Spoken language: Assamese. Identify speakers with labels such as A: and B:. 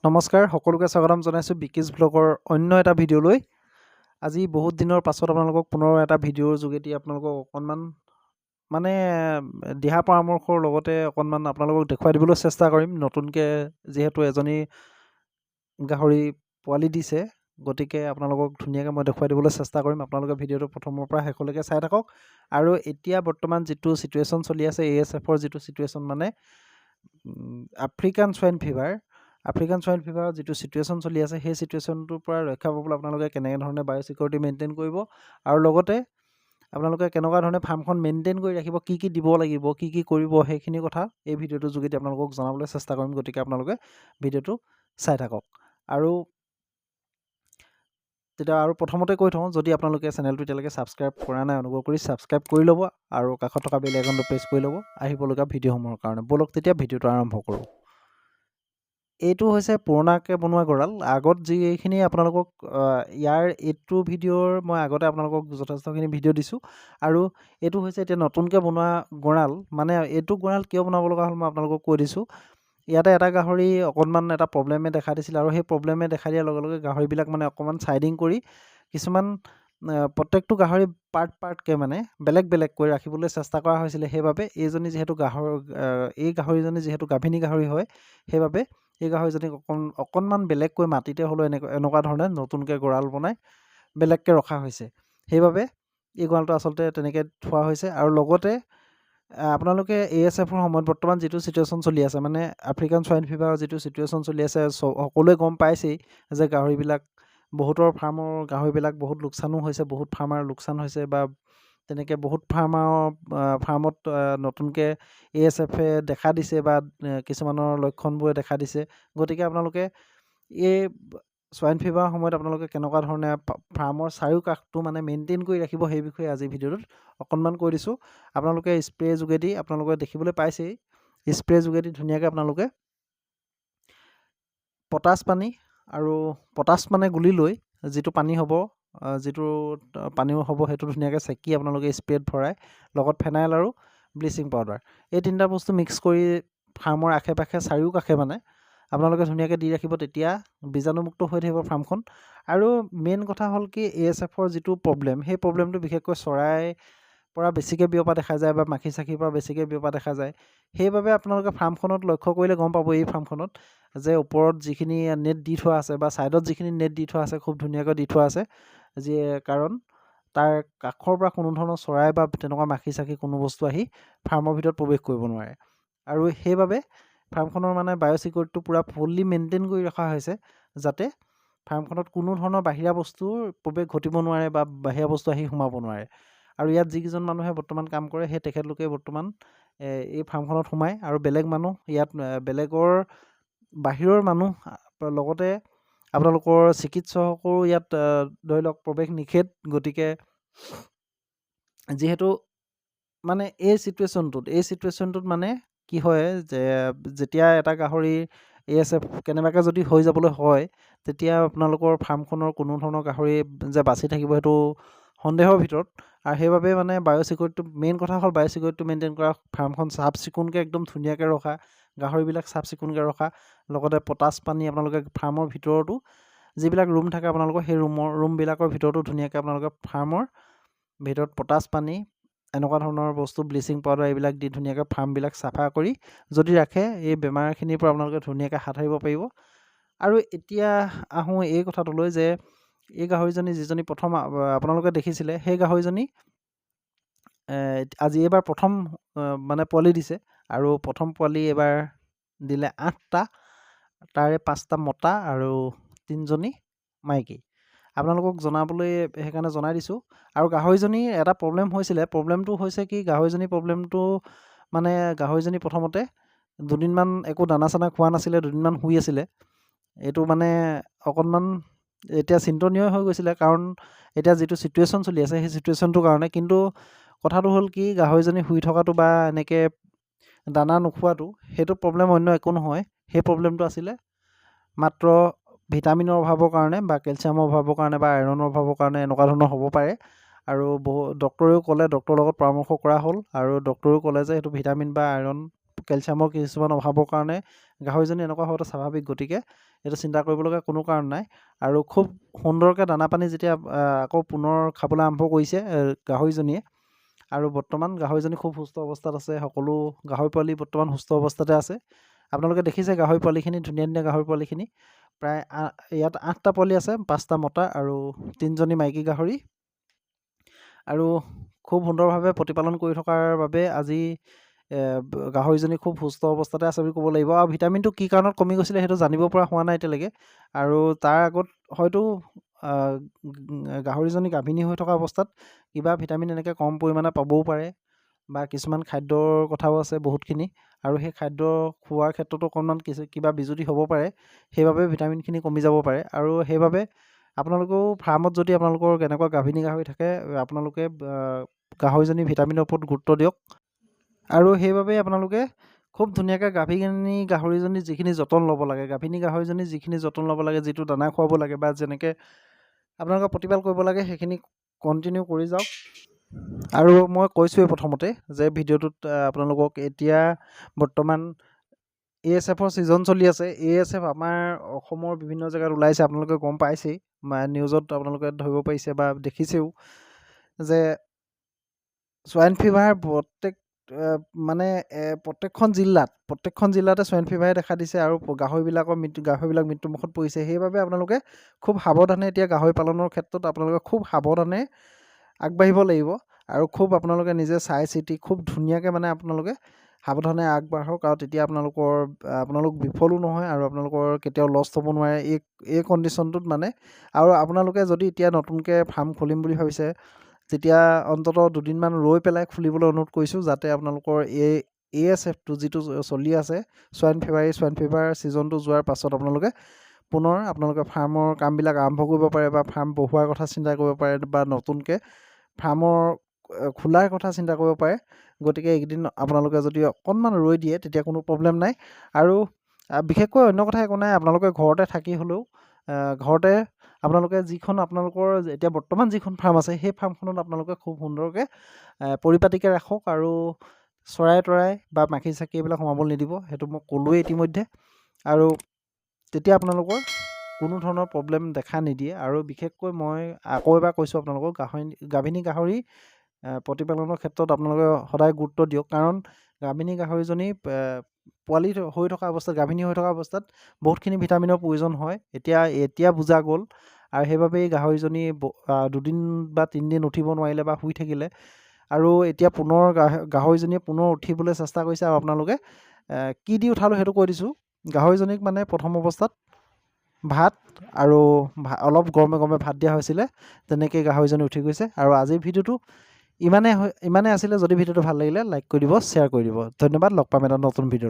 A: নমস্কাৰ সকলোকে স্বাগতম জনাইছোঁ বিকিজ ব্লগৰ অন্য এটা ভিডিঅ'লৈ। আজি বহুত দিনৰ পাছত আপোনালোকক পুনৰ এটা ভিডিঅ'ৰ যোগেদি আপোনালোকক অকণমান মানে দিহা পৰামৰ্শৰ লগতে অকণমান আপোনালোকক দেখুৱাই দিবলৈ চেষ্টা কৰিম। নতুনকৈ যিহেতু এজনী গাহৰি পোৱালি দিছে, গতিকে আপোনালোকক ধুনীয়াকৈ মই দেখুৱাই দিবলৈ চেষ্টা কৰিম। আপোনালোকে ভিডিঅ'টো প্ৰথমৰ পৰা শেষলৈকে চাই থাকক। আৰু এতিয়া বৰ্তমান যিটো ছিটুৱেশ্যন চলি আছে, ASFৰ যিটো ছিটুৱেশ্যন মানে আফ্ৰিকান স্ৱাইন ফিভাৰৰ যিটো ছিটুৱেশ্যন চলি আছে, সেই ছিটুৱেশ্যনটোৰ পৰা ৰক্ষা পাবলৈ আপোনালোকে কেনেধৰণে বায়'ছিকিউৰিটি মেইনটেইন কৰিব আৰু লগতে আপোনালোকে কেনেকুৱা ধৰণে ফাৰ্মখন মেইনটেইন কৰি ৰাখিব, কি কি দিব লাগিব, কি কি কৰিব, সেইখিনি কথা এই ভিডিঅ'টোৰ যোগেদি আপোনালোকক জনাবলৈ চেষ্টা কৰিম। গতিকে আপোনালোকে ভিডিঅ'টো চাই থাকক। আৰু প্ৰথমতে কৈ থওঁ, যদি আপোনালোকে চেনেলটো এতিয়ালৈকে ছাবস্ক্ৰাইব কৰা নাই, অনুগ্ৰহ কৰি ছাবস্ক্ৰাইব কৰি ল'ব আৰু কাষত থকা বেল আইকনটো প্ৰেছ কৰি ল'ব আহিবলগীয়া ভিডিঅ'সমূহৰ কাৰণে। ব'লক তেতিয়া ভিডিঅ'টো আৰম্ভ কৰোঁ। এইটো হৈছে পুৰণাকৈ বনোৱা গঁৰাল। আগত যিখিনি আপোনালোকক এইটো ভিডিঅ'ৰ মই আগতে আপোনালোকক যথেষ্টখিনি ভিডিঅ' দিছোঁ। আৰু এইটো হৈছে এতিয়া নতুনকৈ বনোৱা গঁৰাল। মানে এইটো গঁৰাল কিয় বনাব লগা হ'ল মই আপোনালোকক কৈ দিছোঁ। ইয়াতে এটা গাহৰি অকণমান এটা প্ৰব্লেমে দেখা দিছিল, আৰু সেই প্ৰব্লেমে দেখা দিয়াৰ লগে লগে গাহৰিবিলাক মানে অকণমান চাইডিং কৰি কিছুমান প্ৰত্যেকটো গাহৰি পাৰ্টকৈ মানে বেলেগ বেলেগকৈ ৰাখিবলৈ চেষ্টা কৰা হৈছিলে। সেইবাবে এই গাহৰিজনী যিহেতু গাভিনী গাহৰি হয়, সেইবাবে এই গাহৰিজনীক অকণমান বেলেগকৈ মাটিতে হ'লেও এনেকুৱা ধৰণে নতুনকৈ গঁৰাল বনাই বেলেগকৈ ৰখা হৈছে। সেইবাবে এই গঁৰালটো আচলতে তেনেকৈ থোৱা হৈছে। আৰু লগতে আপোনালোকে ASFৰ সময়ত বৰ্তমান যিটো ছিটুৱেশ্যন চলি আছে, মানে আফ্ৰিকান স্ৱাইন ফিভাৰৰ যিটো ছিটুৱেশ্যন চলি আছে, সকলোৱে গম পাইছেই যে বহুতৰ ফাৰ্মৰ গাহৰিবিলাক বহুত লোকচানো হৈছে, বহুত ফাৰ্মাৰ লোকচান হৈছে, বা তেনেকৈ বহুত ফাৰ্মত নতুনকৈ ASFে দেখা দিছে বা কিছুমানৰ লক্ষণবোৰে দেখা দিছে। গতিকে আপোনালোকে এই স্ৱাইন ফিভাৰৰ সময়ত আপোনালোকে কেনেকুৱা ধৰণে ফাৰ্মৰ চাৰিওকাষটো মানে মেইনটেইন কৰি ৰাখিব, সেই বিষয়ে আজি ভিডিঅ'টোত অকণমান কৈ দিছোঁ। আপোনালোকে স্প্ৰে যোগেদি আপোনালোকে দেখিবলৈ পাইছেই, স্প্ৰে যোগেদি ধুনীয়াকৈ আপোনালোকে পটাছ মানে গুলি লৈ যিটো পানী হ'ব, পানীও হ'ব, সেইটো ধুনীয়াকৈ চেকি আপোনালোকে স্প্ৰেত ভৰাই লগত ফেনাইল আৰু ব্লিচিং পাউডাৰ, এই তিনিটা বস্তু মিক্স কৰি ফাৰ্মৰ আশে-পাশে চাৰিওকাষে মানে আপোনালোকে ধুনীয়াকৈ দি ৰাখিব। তেতিয়া বীজাণুমুক্ত হৈ থাকিব ফাৰ্মখন। আৰু মেইন কথা হ'ল কি, ASFৰ যিটো প্ৰব্লেম, সেই প্ৰব্লেমটো বিশেষকৈ চৰাইৰ পৰা বেছিকৈ বিয়পা দেখা যায় বা মাখি চাখিৰ পৰা বেছিকৈ বিয়পা দেখা যায়। সেইবাবে আপোনালোকে ফাৰ্মখনত লক্ষ্য কৰিলে গম পাব, এই ফাৰ্মখনত যে ওপৰত যিখিনি নেট দি থোৱা আছে বা ছাইডত যিখিনি নেট দি থোৱা আছে, খুব ধুনীয়াকৈ দি থোৱা আছে, কাৰণ তাৰ কাষৰ পৰা কোনো ধৰণৰ চৰাই বা তেনেকুৱা মাখি চাখি কোনো বস্তু আহি ফাৰ্মৰ ভিতৰত প্ৰৱেশ কৰিব নোৱাৰে। আৰু সেইবাবে ফাৰ্মখনৰ মানে বায়'ছিকিউৰিটিটো পূৰা ফুল্লি মেইনটেইন কৰি ৰখা হৈছে, যাতে ফাৰ্মখনত কোনো ধৰণৰ বাহিৰা বস্তুৰ প্ৰৱেশ ঘটিব নোৱাৰে বা বাহিৰা বস্তু আহি সোমাব নোৱাৰে। আৰু ইয়াত যিকেইজন মানুহে বৰ্তমান কাম কৰে, সেই তেখেতলোকে বৰ্তমান এই ফাৰ্মখনত সোমায়। আৰু বেলেগ মানুহ ইয়াত বাহিৰৰ মানুহ লগতে আপোনালোকৰ চিকিৎসকৰো ইয়াত ধৰি লওক প্ৰৱেশ নিষেধ। গতিকে যিহেতু মানে এই ছিটুৱেশ্যনটোত মানে কি হয়, যে যেতিয়া এটা গাহৰি ASF কেনেবাকৈ যদি হৈ যাবলৈ হয়, তেতিয়া আপোনালোকৰ ফাৰ্মখনৰ কোনো ধৰণৰ গাহৰি যে বাচি থাকিব সেইটো সন্দেহৰ ভিতৰত। আৰু সেইবাবে মানে বায়'ছিকিউৰিটিটো মেইন কথা হ'ল, বায়'ছিকিউৰিটিটো মেইনটেইন কৰা, ফাৰ্মখন চাফ চিকুণকৈ একদম ধুনীয়াকৈ ৰখা, গাহৰিবিলাক চাফ চিকুণকৈ ৰখা, লগতে পটাছ পানী আপোনালোকে ফাৰ্মৰ ভিতৰতো যিবিলাক ৰুম থাকে আপোনালোকৰ, সেই ৰুমবিলাকৰ ভিতৰতো ধুনীয়াকৈ আপোনালোকে ফাৰ্মৰ ভিতৰত পটাছ পানী, এনেকুৱা ধৰণৰ বস্তু, ব্লিচিং পাউডাৰ, এইবিলাক দি ধুনীয়াকৈ ফাৰ্মবিলাক চাফা কৰি যদি ৰাখে, এই বেমাৰখিনিৰ পৰা আপোনালোকে ধুনীয়াকৈ হাত সাৰিব পাৰিব। আৰু এতিয়া আহোঁ এই কথাটোলৈ যে এই গাহৰিজনী যিজনী প্ৰথম আপোনালোকে দেখিছিলে, সেই গাহৰিজনী এইবাৰ প্ৰথম মানে পোৱালি দিছে। আৰু প্ৰথম পোৱালি এইবাৰ দিলে 8টা, তাৰে 5টা মতা আৰু 3জনী মাইকী। আপোনালোকক জনাবলৈ সেইকাৰণে জনাই দিছোঁ। আৰু গাহৰিজনীৰ এটা প্ৰব্লেম হৈছিলে, প্ৰব্লেমটো হৈছে কি, গাহৰিজনী প্ৰথমতে দুদিনমান একো দানা চানা খোৱা নাছিলে, দুদিনমান শুই আছিলে। এইটো মানে অকণমান এতিয়া চিন্তনীয় হৈ গৈছিলে, কাৰণ এতিয়া যিটো ছিটুৱেশ্যন চলি আছে, সেই ছিটুৱেশ্যনটোৰ কাৰণে। কিন্তু কথাটো হ'ল কি, গাহৰিজনী শুই থকাটো বা এনেকৈ দানা নোখোৱাটো, সেইটো প্ৰব্লেম অন্য একো নহয়। সেই প্ৰব্লেমটো আছিলে মাত্ৰ ভিটামিনৰ অভাৱৰ কাৰণে বা কেলছিয়ামৰ অভাৱৰ কাৰণে বা আইৰণৰ অভাৱৰ কাৰণে এনেকুৱা ধৰণৰ হ'ব পাৰে। আৰু ডক্টৰেও ক'লে, ডক্টৰৰ লগত পৰামৰ্শ কৰা হ'ল, আৰু ডক্টৰেও ক'লে যে সেইটো ভিটামিন বা আইৰণ কেলছিয়ামৰ কিছুমান অভাৱৰ কাৰণে গাহৰিজনী এনেকুৱা হোৱাটো স্বাভাৱিক, গতিকে এইটো চিন্তা কৰিবলগীয়া কোনো কাৰণ নাই। আৰু খুব সুন্দৰকৈ দানা পানী যেতিয়া আকৌ পুনৰ খাবলৈ আৰম্ভ কৰিছে গাহৰিজনীয়ে, আৰু বৰ্তমান গাহৰিজনী খুব সুস্থ অৱস্থাত আছে। সকলো গাহৰি পোৱালি বৰ্তমান সুস্থ অৱস্থাতে আছে। আপোনালোকে দেখিছে গাহৰি পোৱালিখিনি, ধুনীয়া ধুনীয়া গাহৰি পোৱালিখিনি। প্ৰায় ইয়াত 8টা পোৱালি আছে, 5টা মতা আৰু 3জনী মাইকী গাহৰি। আৰু খুব সুন্দৰভাৱে প্ৰতিপালন কৰি থকাৰ বাবে আজি গাহৰিজনী খুব সুস্থ অৱস্থাতে আছে বুলি ক'ব লাগিব। আৰু ভিটামিনটো কি কাৰণত কমি গৈছিলে সেইটো জানিব পৰা হোৱা নাই এতিয়ালৈকে। আৰু তাৰ আগত হয়তো গাহৰিজনী গাভিনী হৈ থকা অৱস্থাত কিবা ভিটামিন এনেকৈ কম পৰিমাণে পাবও পাৰে, বা কিছুমান খাদ্যৰ কথাও আছে বহুতখিনি, আৰু সেই খাদ্য খোৱাৰ ক্ষেত্ৰতো অকণমান কিবা বিজুতি হ'ব পাৰে, সেইবাবে ভিটামিনখিনি কমি যাব পাৰে। আৰু সেইবাবে আপোনালোকেও ফাৰ্মত যদি আপোনালোকৰ কেনেকুৱা গাভিনী গাহৰি থাকে, আপোনালোকে গাহৰিজনী ভিটামিনৰ ওপৰত গুৰুত্ব দিয়ক। আৰু সেইবাবে আপোনালোকে খুব ধুনীয়াকৈ গাভিনী গাহৰিজনী যিখিনি যতন ল'ব লাগে, গাভিনী গাহৰিজনী যিখিনি যতন ল'ব লাগে, যিটো দানা খুৱাব লাগে বা যেনেকৈ আপোনালোকে প্ৰতিপাল কৰিব লাগে, সেইখিনি কণ্টিনিউ কৰি যাওক। আৰু মই কৈছোঁৱেই প্ৰথমতে যে ভিডিঅ'টোত আপোনালোকক এতিয়া বৰ্তমান ASFৰ ছিজন চলি আছে। ASF আমাৰ অসমৰ বিভিন্ন জেগাত ওলাইছে, আপোনালোকে গম পাইছেই, নিউজত আপোনালোকে ধৰিব পাৰিছে বা দেখিছেও যে সোৱাইন ফিভাৰ প্ৰত্যেকখন জিলাতে সোৱাইন ফিভাৰে দেখা দিছে, আৰু গাহৰিবিলাক মৃত্যুমুখত পৰিছে। সেইবাবে আপোনালোকে খুব সাৱধানে এতিয়া গাহৰি পালনৰ ক্ষেত্ৰত আপোনালোকে খুব সাৱধানে আগবাঢ়িব লাগিব, আৰু খুব আপোনালোকে নিজে চাই চিতি খুব ধুনীয়াকৈ আপোনালোকে সাৱধানে আগবাঢ়ক, আৰু তেতিয়া আপোনালোক বিফলো নহয়, আৰু আপোনালোকৰ কেতিয়াও লষ্ট হ'ব নোৱাৰে এই কণ্ডিশ্যনটোত আৰু আপোনালোকে যদি এতিয়া নতুনকৈ ফাৰ্ম খুলিম বুলি ভাবিছে, তেতিয়া অন্ততঃ 2দিনমান ৰৈ পেলাই খুলিবলৈ অনুৰোধ কৰিছোঁ, যাতে আপোনালোকৰ ASFটো যিটো চলি আছে, সোৱাইন ফিভাৰ ছিজনটো যোৱাৰ পাছত পুনৰ আপোনালোকে ফাৰ্মৰ কামবিলাক আৰম্ভ কৰিব পাৰে, বা ফাৰ্ম বঢ়োৱাৰ কথা চিন্তা কৰিব পাৰে, বা নতুনকৈ ফাৰ্মৰ খোলাৰ কথা চিন্তা কৰিব পাৰে। গতিকে এইকেইদিন আপোনালোকে যদি অকণমান ৰৈ দিয়ে তেতিয়া কোনো প্ৰব্লেম নাই। আৰু বিশেষকৈ অন্য কথা একো নাই, আপোনালোকে ঘৰতে থাকি হ'লেও ঘৰতে আপোনালোকে আপোনালোকৰ এতিয়া বৰ্তমান যিখন ফাৰ্ম আছে, সেই ফাৰ্মখনত আপোনালোকে খুব সুন্দৰকৈ পৰিপাটিকৈ ৰাখক, আৰু চৰাই তৰাই বা মাখি চাখি এইবিলাক সোমাবলৈ নিদিব, সেইটো মই ক'লোৱেই ইতিমধ্যে। আৰু তেতিয়া আপোনালোকৰ কোনো ধৰণৰ প্ৰব্লেম দেখা নিদিয়ে। আৰু বিশেষকৈ মই আকৌ এবাৰ কৈছোঁ আপোনালোকক, গাভিনী গাহৰি প্ৰতিপালনৰ ক্ষেত্ৰত আপোনালোকে সদায় গুৰুত্ব দিয়ক, কাৰণ গাভিনী গাহৰিজনী গাভিনী হৈ থকা অৱস্থাত বহুতখিনি ভিটামিনৰ প্ৰয়োজন হয়। এতিয়া বুজা গ'ল, আৰু সেইবাবে গাহৰিজনী 2দিন বা 3দিন উঠিব নোৱাৰিলে বা শুই থাকিলে, আৰু এতিয়া পুনৰ গাহৰিজনীয়ে পুনৰ উঠিবলৈ চেষ্টা কৰিছে। আৰু আপোনালোকে কি দি উঠালোঁ সেইটো কৈ দিছোঁ। গাহৰিজনীক প্ৰথম অৱস্থাত ভাত আৰু অলপ গৰমে গৰমে ভাত দিয়া হৈছিলে, তেনেকৈ গাহৰিজনী উঠি গৈছে। আৰু আজিৰ ভিডিঅ'টো ইমানেই আছিলে। যদি ভিডিঅ'টো ভাল লাগিলে লাইক কৰি দিব, শ্বেয়াৰ কৰি দিব। ধন্যবাদ। লগ পাম এটা নতুন ভিডিঅ'।